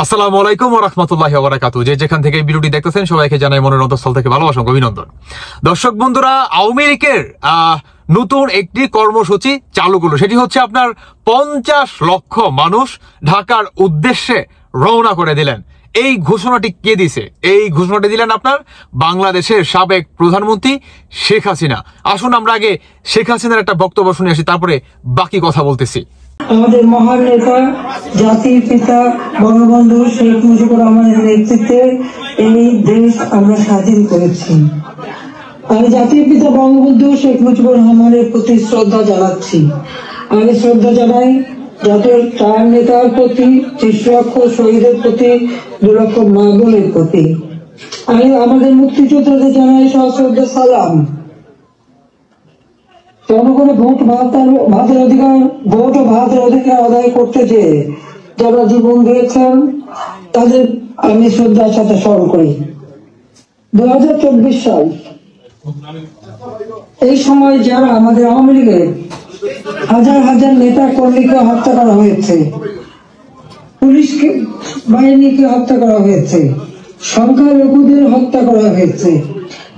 আসসালামু আলাইকুম ওয়া রাহমাতুল্লাহি ওয়া বারাকাতুহু। যে যেখান থেকে ভিডিওটি দেখতেছেন সবাইকে জানাই মনের অন্তঃস্থল থেকে ভালোবাসা ও অভিনন্দন। দর্শক বন্ধুরা, আওয়ামী লীগের নতুন একটি কর্মসূচি চালু করলো, সেটি হচ্ছে আপনার 50 লক্ষ মানুষ ঢাকার উদ্দেশ্যে রওনা করে দিলেন। এই ঘোষণাটি কে দিছে? এই ঘোষণাটি দিলেন আপনার বাংলাদেশের সাবেক প্রধানমন্ত্রী শেখ হাসিনা। আসুন আমরা আগে শেখ হাসিনার একটা বক্তব্য শুনে আসি, তারপরে বাকি কথা বলতেছি। আমাদের মহান নেতা জাতির পিতা বঙ্গবন্ধু শেখ মুজিবুর রহমানের নেতৃত্বে এই দেশ আমরা স্বাধীন করেছি। আমি জাতির পিতা বঙ্গবন্ধু শেখ মুজিবুর রহমানের প্রতি শ্রদ্ধা জানাচ্ছি। আমি শ্রদ্ধা জানাই জাতির চার নেতার প্রতি, 30 লক্ষ শহীদের প্রতি, 2 লক্ষ মা বোনের প্রতি। আমি আমাদের মুক্তিযোদ্ধাদের জানাই সশ্রদ্ধ সালাম। জনগণের ভোট ভাতের অধিকার, ভোট ও ভাতের অধিকার আদায় করতে যে যারা জীবন দিয়েছেন তাদের আমি শ্রদ্ধার সাথে স্মরণ করি। 2024 সাল, এই সময় যারা আমাদের আওয়ামী লীগের হাজার হাজার নেতা কর্মীকে হত্যা করা হয়েছে, পুলিশকে বাহিনীকে হত্যা করা হয়েছে, সংখ্যালঘুদের হত্যা করা হয়েছে,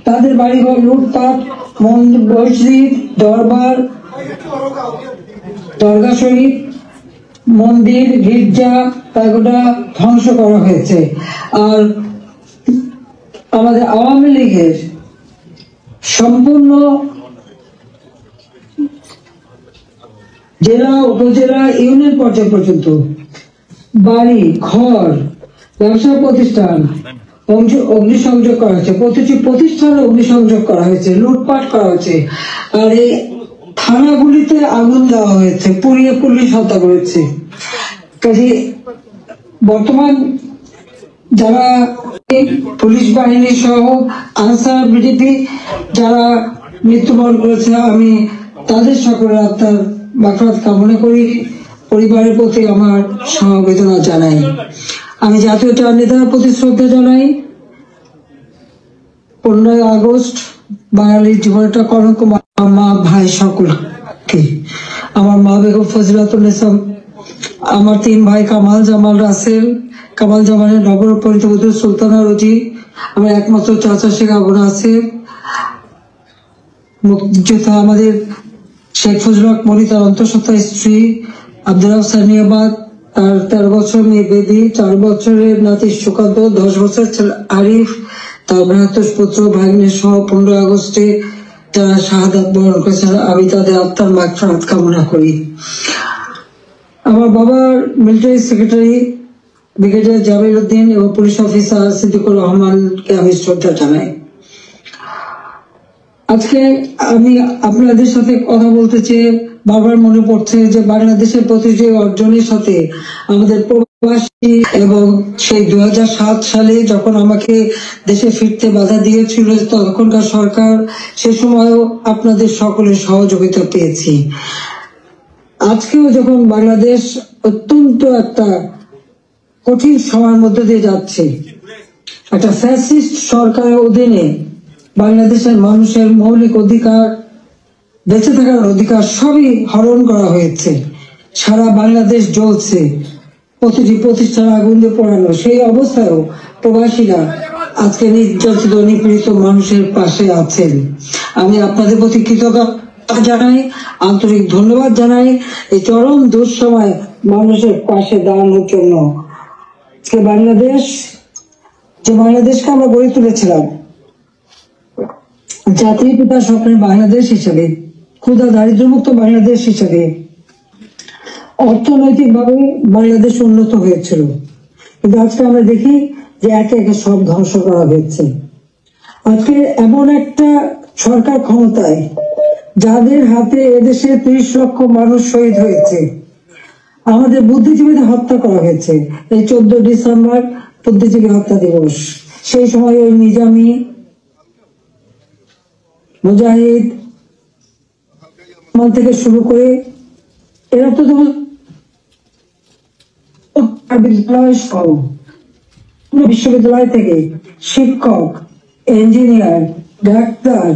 তাদের বাড়িঘর লুটপাট, মসজিদ, দরবার, দরগা শরীফ, মন্দির, গির্জা, প্যাগোডা ধ্বংস করা হয়েছে। আর আমাদের আওয়ামী লীগের সম্পূর্ণ জেলা, উপজেলা, ইউনিয়ন পর্যায় পর্যন্ত বাড়ি ঘর, ব্যবসা প্রতিষ্ঠান অগ্নিসংযোগ করা হয়েছে, প্রতিটি প্রতিষ্ঠানে অগ্নিসংযোগ করা হয়েছে, লুটপাট করা হয়েছে। আর এই থানাগুলিতে আগুন দেওয়া হয়েছে, পুড়িয়ে পুলিশ হত্যা করেছে। কাজে বর্তমান যারা পুলিশ বাহিনী সহ আনসার, বিডিপি যারা মৃত্যুবরণ করেছে, আমি তাদের সকলের আত্মার মাগফিরাত কামনা করি, পরিবারের প্রতি আমার সমবেদনা জানাই। আমি জাতীয় চার নেতার প্রতি শ্রদ্ধা জানাই। 15 আগস্ট বাঙালির জীবনটা কলঙ্ক, মা ভাই সকলকে, আমার মা বেগম ফজিলাতুন্নেসা, আমার 3 ভাই কামাল জামাল রাসেল, কামাল জামালের নবরূপান্তরিত পুত্র সুলতানা রুজি, আমার একমাত্র চাচা শেখ আবু নাসের, মুক্তিযোদ্ধা আমাদের শেখ ফজলুল হক মনি, তার অন্তঃসত্ত্বা স্ত্রী আব্দুল রাউফ সানিয়াবাদ, তার 13 বছর মেয়ে বেদি, 4 বছরের নাতি সুকান্ত, 10 বছরের ছেলে আরিফ, তার ভ্রাতুষ পুত্র ভাগ্নে সহ 15 আগস্টে যারা শাহাদাত বরণ করেছেন, আমি তাদের আত্মার মাগফিরাত কামনা করি। আমার বাবার military secretary brigadier Jamil Uddin এবং পুলিশ অফিসার সিদ্দিকুর রহমানকে আমি শ্রদ্ধা জানাই। আজকে আমি আপনাদের সাথে কথা বলতে চেয়ে বারবার মনে পড়ছে যে বাংলাদেশের প্রতিটি অর্জনের সাথে আমাদের প্রবাসী, এবং সেই 2007 সালে যখন আমাকে দেশে ফিরতে বাধা দিয়েছিল তখনকার সরকার, সে সময়ও আপনাদের সকলের সহযোগিতা পেয়েছি। আজকেও যখন বাংলাদেশ অত্যন্ত একটা কঠিন সময়ের মধ্যে দিয়ে যাচ্ছে, একটা ফ্যাসিস্ট সরকারের অধীনে বাংলাদেশের মানুষের মৌলিক অধিকার, বেঁচে থাকার অধিকার সবই হরণ করা হয়েছে। সারা বাংলাদেশ জ্বলছে, প্রতিটি প্রতিষ্ঠান আগুন দিয়ে পোড়ানো। সেই অবস্থায়ও প্রবাসীরা আজকে নির্যাতিত নিপীড়িত মানুষের পাশে আছেন। আমি আপনাদের প্রতি কৃতজ্ঞতা জানাই, আন্তরিক ধন্যবাদ জানাই এই চরম দুঃসময় মানুষের পাশে দাঁড়ানোর জন্য। আজকে বাংলাদেশ, যে বাংলাদেশকে আমরা গড়ে তুলেছিলাম জাতির পিতার স্বপ্নের বাংলাদেশ হিসেবে, ক্ষুধা দারিদ্র্যমুক্ত বাংলাদেশ হিসেবে, অর্থনৈতিক ভাবে বাংলাদেশ উন্নত হয়েছিল, কিন্তু আজকে আমরা দেখি যে একে একে সব ধ্বংস করা হয়েছে। আজকে এমন একটা সরকার ক্ষমতায় যাদের হাতে এদেশে 30 লক্ষ মানুষ শহীদ হয়েছে, আমাদের বুদ্ধিজীবীদের হত্যা করা হয়েছে। এই 14 ডিসেম্বর বুদ্ধিজীবী হত্যা দিবস, সেই সময় ওই নিজামী, মুজাহিদ থেকে শুরু করে এরা তো বিশ্ববিদ্যালয় থেকে শিক্ষক, ইঞ্জিনিয়ার, ডাক্তার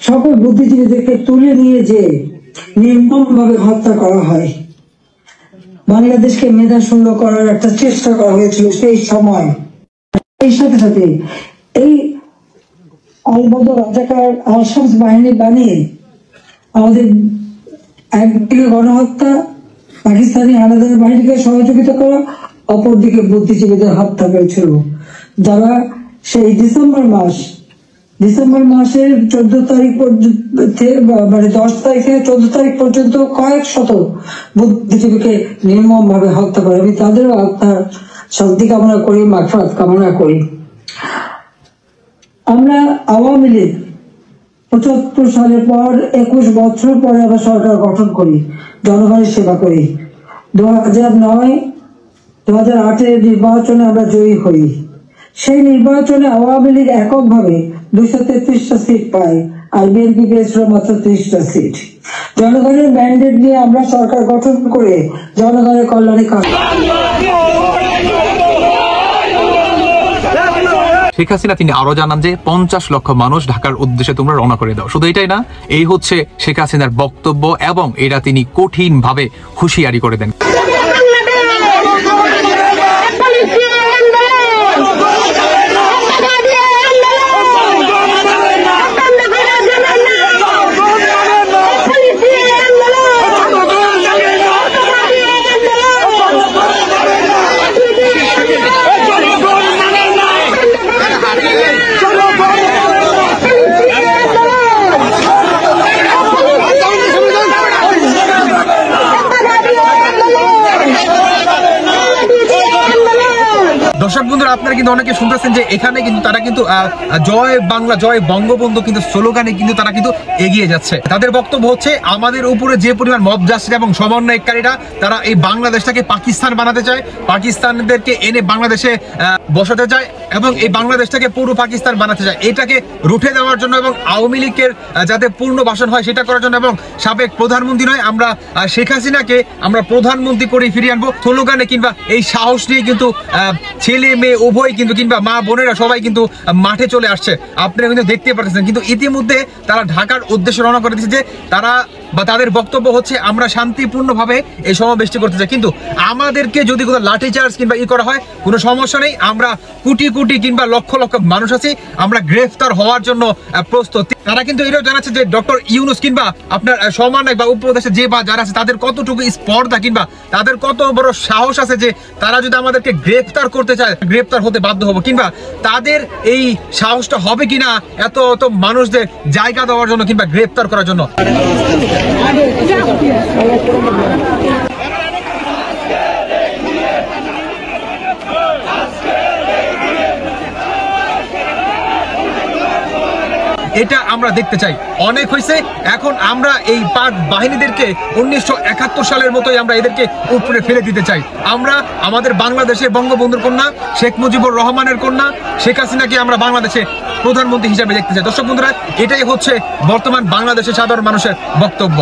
সকল বুদ্ধিজীবীদেরকে তুলে নিয়ে যে নির্মমভাবে হত্যা করা হয়। বাংলাদেশকে মেধা শূন্য করার একটা চেষ্টা করা হয়েছিল সেই সময়। এই সাথে সাথে এই আলবদর রাজাকার আল-শামস বাহিনী বানিয়ে আমাদের একদিকে গণহত্যা, পাকিস্তানি হানাদার বাহিনীকে সহযোগিতা করা, অপরদিকে বুদ্ধিজীবীদের হত্যা হয়েছিল, যারা সেই ডিসেম্বর মাসের 14 তারিখ মানে 10 তারিখ থেকে 14 তারিখ পর্যন্ত কয়েক শত বুদ্ধিজীবীকে নির্মম ভাবে হত্যা করে। আমি তাদের আত্মার শান্তি কামনা করি, মাগফিরাত কামনা করি। আমরা আওয়ামী লীগ 75 সালের পর 21 বছর পরে আমরা সরকার গঠন করি, জনগণের সেবা করি। 2008-এর নির্বাচনে আমরা জয়ী হই। সেই নির্বাচনে আওয়ামী লীগ এককভাবে 233টা সিট পায়, আর বিএনপি পেয়েছিল মাত্র 30টা সিট। জনগণের ম্যান্ডেট নিয়ে আমরা সরকার গঠন করে জনগণের কল্যাণে কাজ। শেখ হাসিনা তিনি আরো জানান যে 50 লক্ষ মানুষ ঢাকার উদ্দেশ্যে তোমরা রওনা করে দাও। শুধু এটাই না, এই হচ্ছে শেখ হাসিনার বক্তব্য এবং এটা তিনি কঠিন ভাবে হুঁশিয়ারি করে দেন। দর্শক বন্ধুরা, আপনারা কিন্তু অনেকে শুনতেছেন যে এখানে কিন্তু তারা কিন্তু জয় বাংলা জয় বঙ্গবন্ধু কিন্তু স্লোগানে কিন্তু তারা কিন্তু এগিয়ে যাচ্ছে। তাদের বক্তব্য হচ্ছে আমাদের উপরে যে পরিমাণ মব জাস্টিস এবং সমন্বয়কারীরা তারা এই বাংলাদেশটাকে পাকিস্তান বানাতে চায়, পাকিস্তানদেরকে এনে বাংলাদেশে বসাতে চায় এবং এই বাংলাদেশটাকে পুরো পাকিস্তান বানাতে চায়। এটাকে রুখে দেওয়ার জন্য এবং আওয়ামী লীগের যাতে পূর্ণ বাসন হয় সেটা করার জন্য এবং সাবেক প্রধানমন্ত্রী নয় আমরা শেখ হাসিনাকে আমরা প্রধানমন্ত্রী করে ফিরিয়ে আনবো স্লোগানে কিংবা এই সাহস নিয়ে কিন্তু ছেলে মেয়ে উভয় কিন্তু কিংবা মা বোনেরা সবাই কিন্তু মাঠে চলে আসছে, আপনারা কিন্তু দেখতে পাচ্ছেন। কিন্তু ইতিমধ্যে তারা ঢাকার উদ্দেশ্যে রওনা করে দিয়েছে যে তারা বা তাদের বক্তব্য হচ্ছে আমরা শান্তিপূর্ণভাবে এই সমাবেশটি করতে চাই, কিন্তু আমাদেরকে যদি কোনো লাঠিচার্জ কিংবা করা হয় কোনো সমস্যা নেই, আমরা কোটি কোটি কিংবা লক্ষ লক্ষ মানুষ আছি, আমরা গ্রেফতার হওয়ার জন্য প্রস্তুত। তারা কিন্তু এটাও জানাচ্ছে যে ডক্টর ইউনূস কিংবা আপনার সমন্বয় বা উপদেশে যে বা যারা আছে তাদের কতটুকু স্পর্ধা কিংবা তাদের কত বড় সাহস আছে যে তারা যদি আমাদেরকে গ্রেফতার করতে চায় গ্রেফতার হতে বাধ্য হবো, কিংবা তাদের এই সাহসটা হবে কিনা এত এত মানুষদের জায়গা দেওয়ার জন্য কিংবা গ্রেফতার করার জন্য। এটা আমরা দেখতে চাই, অনেক হয়েছে। এখন আমরা এই পাক বাহিনীদেরকে 1971 সালের মতোই আমরা এদেরকে উপরে ফেলে দিতে চাই। আমরা আমাদের বাংলাদেশের বঙ্গবন্ধুর কন্যা শেখ মুজিবুর রহমানের কন্যা শেখ হাসিনাকে আমরা বাংলাদেশে প্রধানমন্ত্রী হিসেবে দেখতে চাই। দর্শক বন্ধুরা, এটাই হচ্ছে বর্তমান বাংলাদেশের সাধারণ মানুষের বক্তব্য।